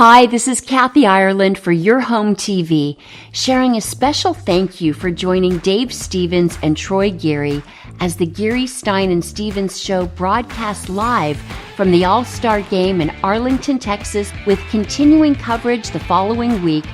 Hi, this is Kathy Ireland for Your Home TV, sharing a special thank you for joining Dave Stevens and Troy Geary as the Geary, Stein and Stevens Show broadcasts live from the All-Star Game in Arlington, Texas, with continuing coverage the following week.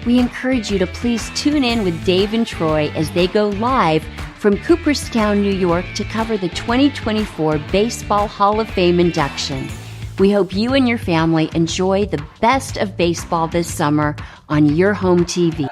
We encourage you to please tune in with Dave and Troy as they go live from Cooperstown, New York to cover the 2024 Baseball Hall of Fame induction. We hope you and your family enjoy the best of baseball this summer on Your Home TV.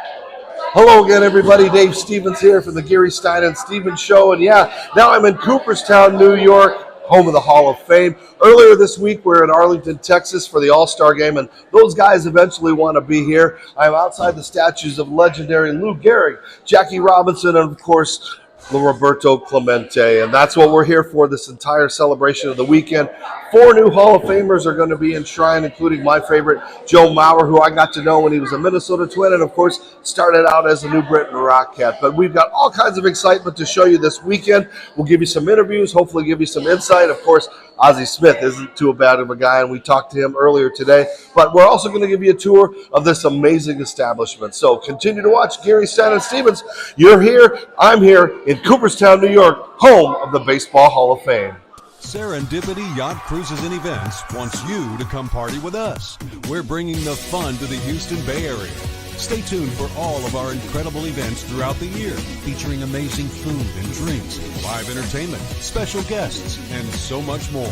Hello again, everybody. Dave Stevens here from the Geary, Stein and Stevens Show. And yeah, now I'm in Cooperstown, New York, home of the Hall of Fame. Earlier this week, we were in Arlington, Texas for the All-Star Game, and those guys eventually want to be here. I'm outside the statues of legendary Lou Gehrig, Jackie Robinson, and of course, Roberto Clemente, and that's what we're here for, this entire celebration of the weekend. 4 new Hall of Famers are going to be enshrined, including my favorite, Joe Mauer, who I got to know when he was a Minnesota Twin, and of course, started out as a New Britain Rocket. But we've got all kinds of excitement to show you this weekend. We'll give you some interviews, hopefully give you some insight. Of course, Ozzie Smith isn't too bad of a guy, and we talked to him earlier today. But we're also going to give you a tour of this amazing establishment. So continue to watch Geary, Stein and Stevens. You're here, I'm here in Cooperstown, New York, home of the Baseball Hall of Fame. Serendipity Yacht Cruises and Events wants you to come party with us. We're bringing the fun to the Houston Bay Area. Stay tuned for all of our incredible events throughout the year, featuring amazing food and drinks, live entertainment, special guests, and so much more.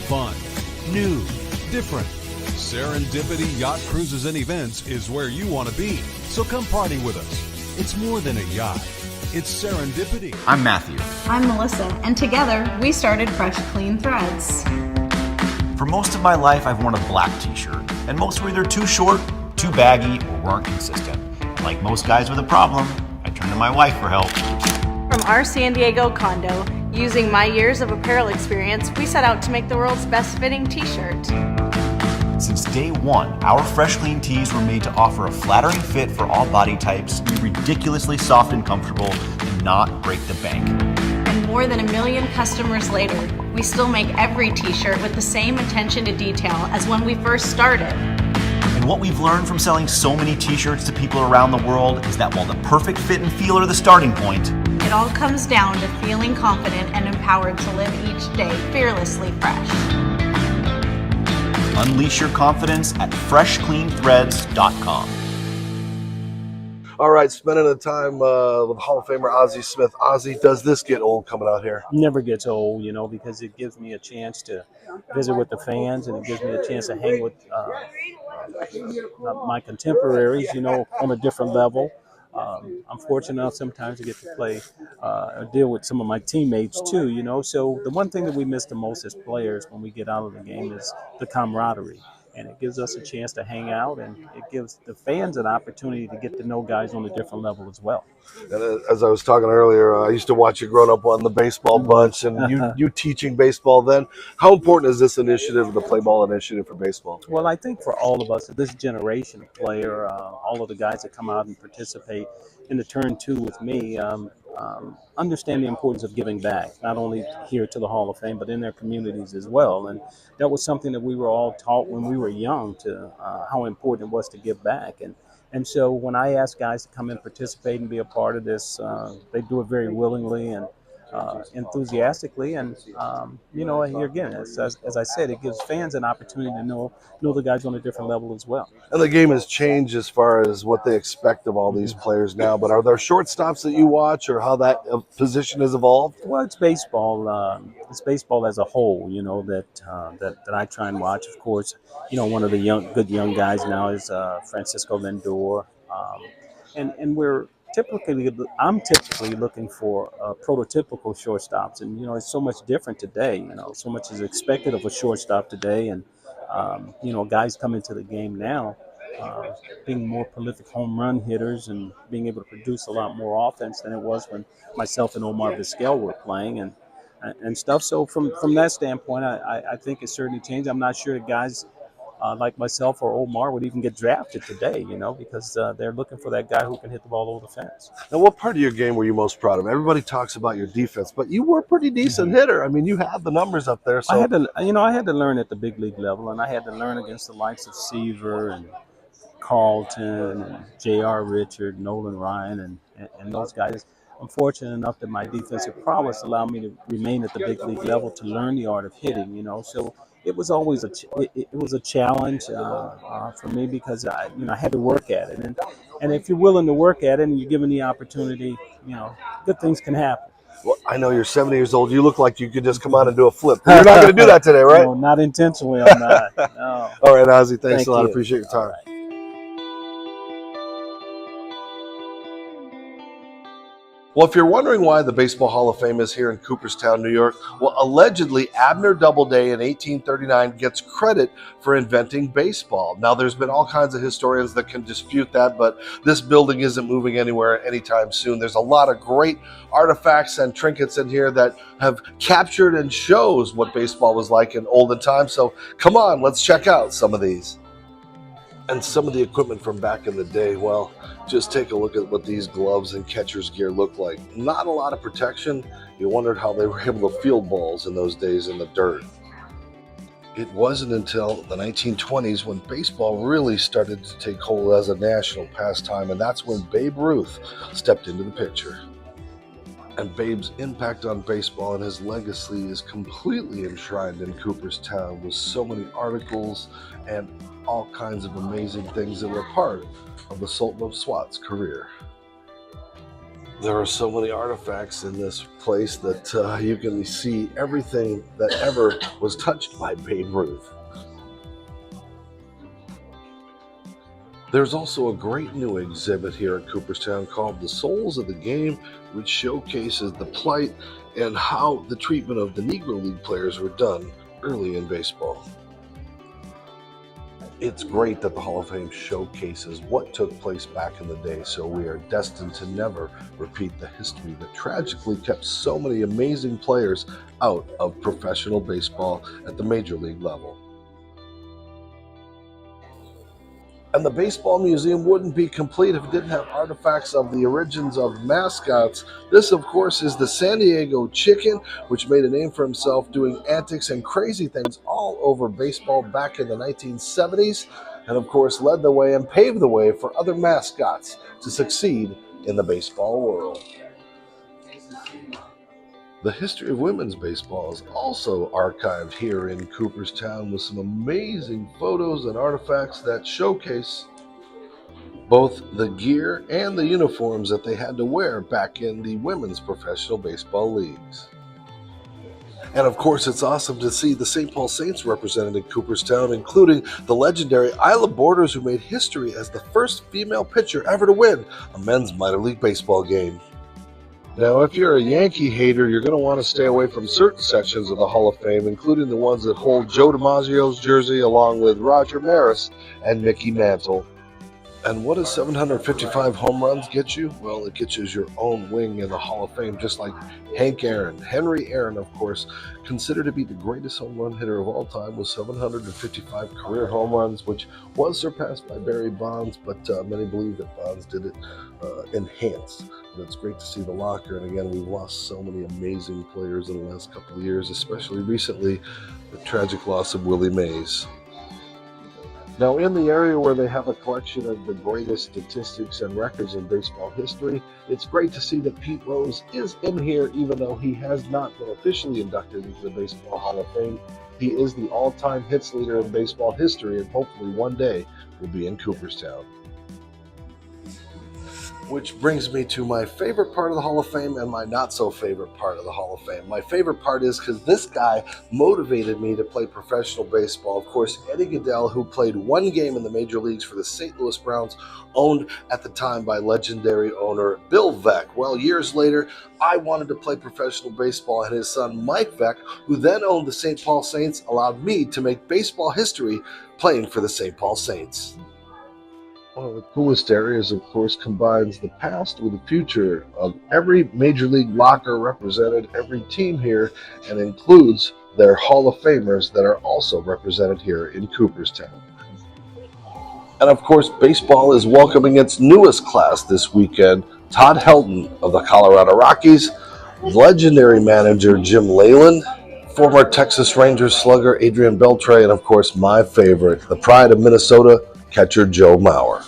Fun, new, different. Serendipity Yacht Cruises and Events is where you want to be. So come party with us. It's more than a yacht. It's Serendipity. I'm Matthew. I'm Melissa, and together we started Fresh Clean Threads. For most of my life, I've worn a black t-shirt, and most were either too short, too baggy, or weren't consistent. Like most guys with a problem, I turned to my wife for help. From our San Diego condo, using my years of apparel experience, we set out to make the world's best fitting t-shirt. Since day one, our Fresh Clean tees were made to offer a flattering fit for all body types, be ridiculously soft and comfortable, and not break the bank. And more than 1 million customers later, we still make every t-shirt with the same attention to detail as when we first started. And what we've learned from selling so many t-shirts to people around the world is that while the perfect fit and feel are the starting point, it all comes down to feeling confident and empowered to live each day fearlessly fresh. Unleash your confidence at freshcleanthreads.com. All right, spending the time with Hall of Famer Ozzie Smith. Ozzie, does this get old coming out here? Never gets old, because it gives me a chance to visit with the fans, and it gives me a chance to hang with my contemporaries, on a different level. I'm fortunate enough sometimes to get to play deal with some of my teammates too, So the one thing that we miss the most as players when we get out of the game is the camaraderie. And it gives us a chance to hang out, and it gives the fans an opportunity to get to know guys on a different level as well. And as I was talking earlier, I used to watch you growing up on the baseball bunch, and you teaching baseball then. How important is this initiative, the Play Ball initiative for baseball? Well, I think for all of us, this generation of player, all of the guys that come out and participate in the Turn 2 with me, understand the importance of giving back, not only here to the Hall of Fame, but in their communities as well. And that was something that we were all taught when we were young, to how important it was to give back. And so when I ask guys to come and participate and be a part of this, they do it very willingly and enthusiastically. And, here again, as I said, it gives fans an opportunity to know the guys on a different level as well. And the game has changed as far as what they expect of all these players now. But are there shortstops that you watch, or how that position has evolved? Well, it's baseball. It's baseball as a whole, that I try and watch. Of course, one of the good young guys now is Francisco Lindor. And I'm typically looking for prototypical shortstops, and it's so much different today. So much is expected of a shortstop today, and guys come into the game now, being more prolific home run hitters and being able to produce a lot more offense than it was when myself and Omar Vizquel were playing and stuff. So from that standpoint, I think it's certainly changed. I'm not sure that guys like myself or Omar would even get drafted today, because they're looking for that guy who can hit the ball over the fence. Now, what part of your game were you most proud of? Everybody talks about your defense, but you were a pretty decent hitter. I mean, you had the numbers up there. So I had to learn at the big league level, and I had to learn against the likes of Seaver and Carlton and J.R. Richard, Nolan Ryan, and those guys. I'm fortunate enough that my defensive prowess allowed me to remain at the big league level to learn the art of hitting. So it was always it was a challenge for me because I had to work at it, and if you're willing to work at it and you're given the opportunity, good things can happen. Well, I know you're 70 years old. You look like you could just come out and do a flip. You're not going to do that today, right? No, not intentionally. I'm not. No. All right, Ozzie. Thanks Thank a lot. you. Appreciate your time. Well, if you're wondering why the Baseball Hall of Fame is here in Cooperstown, New York, well, allegedly Abner Doubleday in 1839 gets credit for inventing baseball. Now, there's been all kinds of historians that can dispute that, but this building isn't moving anywhere anytime soon. There's a lot of great artifacts and trinkets in here that have captured and shows what baseball was like in olden times. So come on, let's check out some of these. And some of the equipment from back in the day, well, just take a look at what these gloves and catcher's gear look like. Not a lot of protection. You wondered how they were able to field balls in those days in the dirt. It wasn't until the 1920s when baseball really started to take hold as a national pastime, and that's when Babe Ruth stepped into the picture. And Babe's impact on baseball and his legacy is completely enshrined in Cooperstown with so many articles and all kinds of amazing things that were part of the Sultan of Swat's career. There are so many artifacts in this place that you can see everything that ever was touched by Babe Ruth. There's also a great new exhibit here at Cooperstown called The Souls of the Game, which showcases the plight and how the treatment of the Negro League players were done early in baseball. It's great that the Hall of Fame showcases what took place back in the day, so we are destined to never repeat the history that tragically kept so many amazing players out of professional baseball at the major league level. And the Baseball Museum wouldn't be complete if it didn't have artifacts of the origins of mascots. This, of course, is the San Diego Chicken, which made a name for himself doing antics and crazy things all over baseball back in the 1970s, and of course led the way and paved the way for other mascots to succeed in the baseball world. The history of women's baseball is also archived here in Cooperstown with some amazing photos and artifacts that showcase both the gear and the uniforms that they had to wear back in the women's professional baseball leagues. And of course, it's awesome to see the St. Paul Saints represented in Cooperstown, including the legendary Isla Borders, who made history as the first female pitcher ever to win a men's minor league baseball game. Now, if you're a Yankee hater, you're going to want to stay away from certain sections of the Hall of Fame, including the ones that hold Joe DiMaggio's jersey along with Roger Maris and Mickey Mantle. And what does 755 home runs get you? Well, it gets you your own wing in the Hall of Fame, just like Hank Aaron. Henry Aaron, of course, considered to be the greatest home run hitter of all time with 755 career home runs, which was surpassed by Barry Bonds, but many believe that Bonds did it enhanced. And it's great to see the locker. And again, we've lost so many amazing players in the last couple of years, especially recently, the tragic loss of Willie Mays. Now, in the area where they have a collection of the greatest statistics and records in baseball history, it's great to see that Pete Rose is in here, even though he has not been officially inducted into the Baseball Hall of Fame. He is the all-time hits leader in baseball history, and hopefully one day will be in Cooperstown. Which brings me to my favorite part of the Hall of Fame and my not-so-favorite part of the Hall of Fame. My favorite part is because this guy motivated me to play professional baseball. Of course, Eddie Gaedel, who played one game in the major leagues for the St. Louis Browns, owned at the time by legendary owner Bill Veeck. Well, years later, I wanted to play professional baseball, and his son Mike Veeck, who then owned the St. Paul Saints, allowed me to make baseball history playing for the St. Paul Saints. One of the coolest areas, of course, combines the past with the future of every major league locker represented, every team here, and includes they're Hall of Famers that are also represented here in Cooperstown. And of course, baseball is welcoming its newest class this weekend. Todd Helton of the Colorado Rockies, legendary manager Jim Leyland, former Texas Rangers slugger Adrian Beltre, and of course my favorite, the pride of Minnesota, catcher Joe Mauer.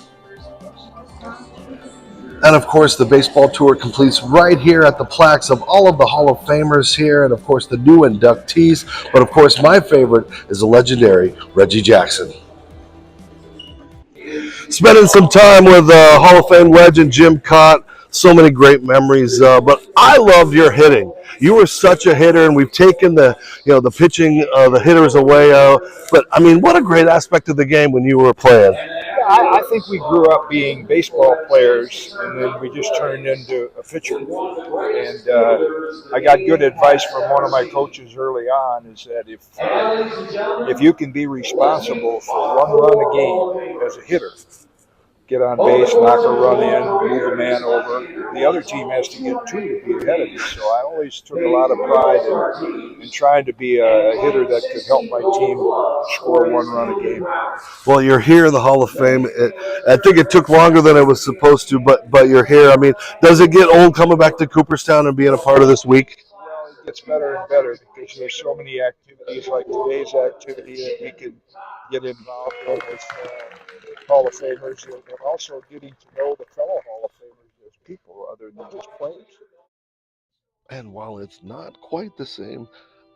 And of course, the baseball tour completes right here at the plaques of all of the Hall of Famers here, and of course the new inductees. But of course, my favorite is the legendary Reggie Jackson. Spending some time with Hall of Fame legend Jim Kaat. So many great memories, but I loved your hitting. You were such a hitter, and we've taken the pitching, the hitters away. But I mean, what a great aspect of the game when you were playing. I think we grew up being baseball players, and then we just turned into a pitcher. And I got good advice from one of my coaches early on, is that if you can be responsible for one run a game as a hitter, get on base, knock a run in, move a man over, the other team has to get two to be ahead of you. So I always took a lot of pride in trying to be a hitter that could help my team score one run a game. Well, you're here in the Hall of Fame. I think it took longer than it was supposed to, but you're here. I mean, does it get old coming back to Cooperstown and being a part of this week? Well, it gets better and better because there's so many activities like today's activity that we can get involved with Hall of Famers, and also getting to know the fellow Hall of Famers as people other than just players. And while it's not quite the same,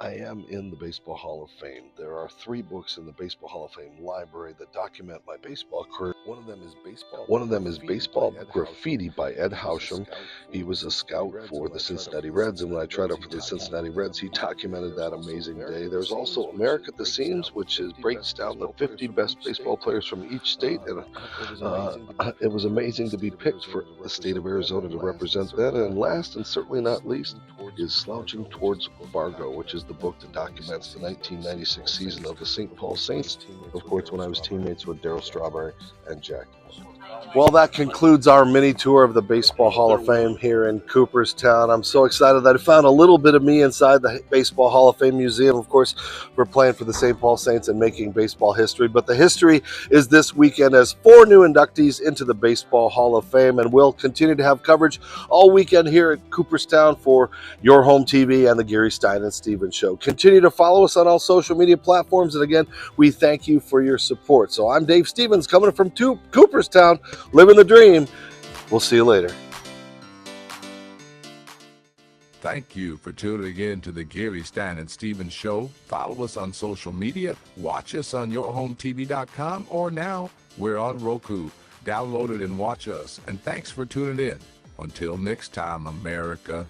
I am in the Baseball Hall of Fame. There are 3 books in the Baseball Hall of Fame library that document my baseball career. One of them is Baseball Graffiti by Ed Housham. He was a scout for the Cincinnati Reds, and when I tried out for the Cincinnati Reds, he documented that amazing day. There's also America at the Seams, which breaks down the 50 best baseball players from each state, and it was amazing to be picked for the state of Arizona to represent that. And last, and certainly not least, is Slouching Towards Fargo, which is the book that documents the 1996 season of the St. Paul Saints, of course, when I was teammates with Darryl Strawberry and Jack. Well, that concludes our mini tour of the Baseball Hall of Fame here in Cooperstown. I'm so excited that I found a little bit of me inside the Baseball Hall of Fame Museum. Of course, we're playing for the St. Paul Saints and making baseball history. But the history is this weekend as 4 new inductees into the Baseball Hall of Fame. And we'll continue to have coverage all weekend here at Cooperstown for your home TV and the Geary, Stein and Stevens Show. Continue to follow us on all social media platforms. And again, we thank you for your support. So I'm Dave Stevens coming from Cooperstown, living the dream. We'll see you later. Thank you for tuning in to the Geary, Stein and Stevens Show. Follow us on social media. Watch us on yourhometv.com, or now we're on Roku. Download it and watch us. And thanks for tuning in. Until next time, America.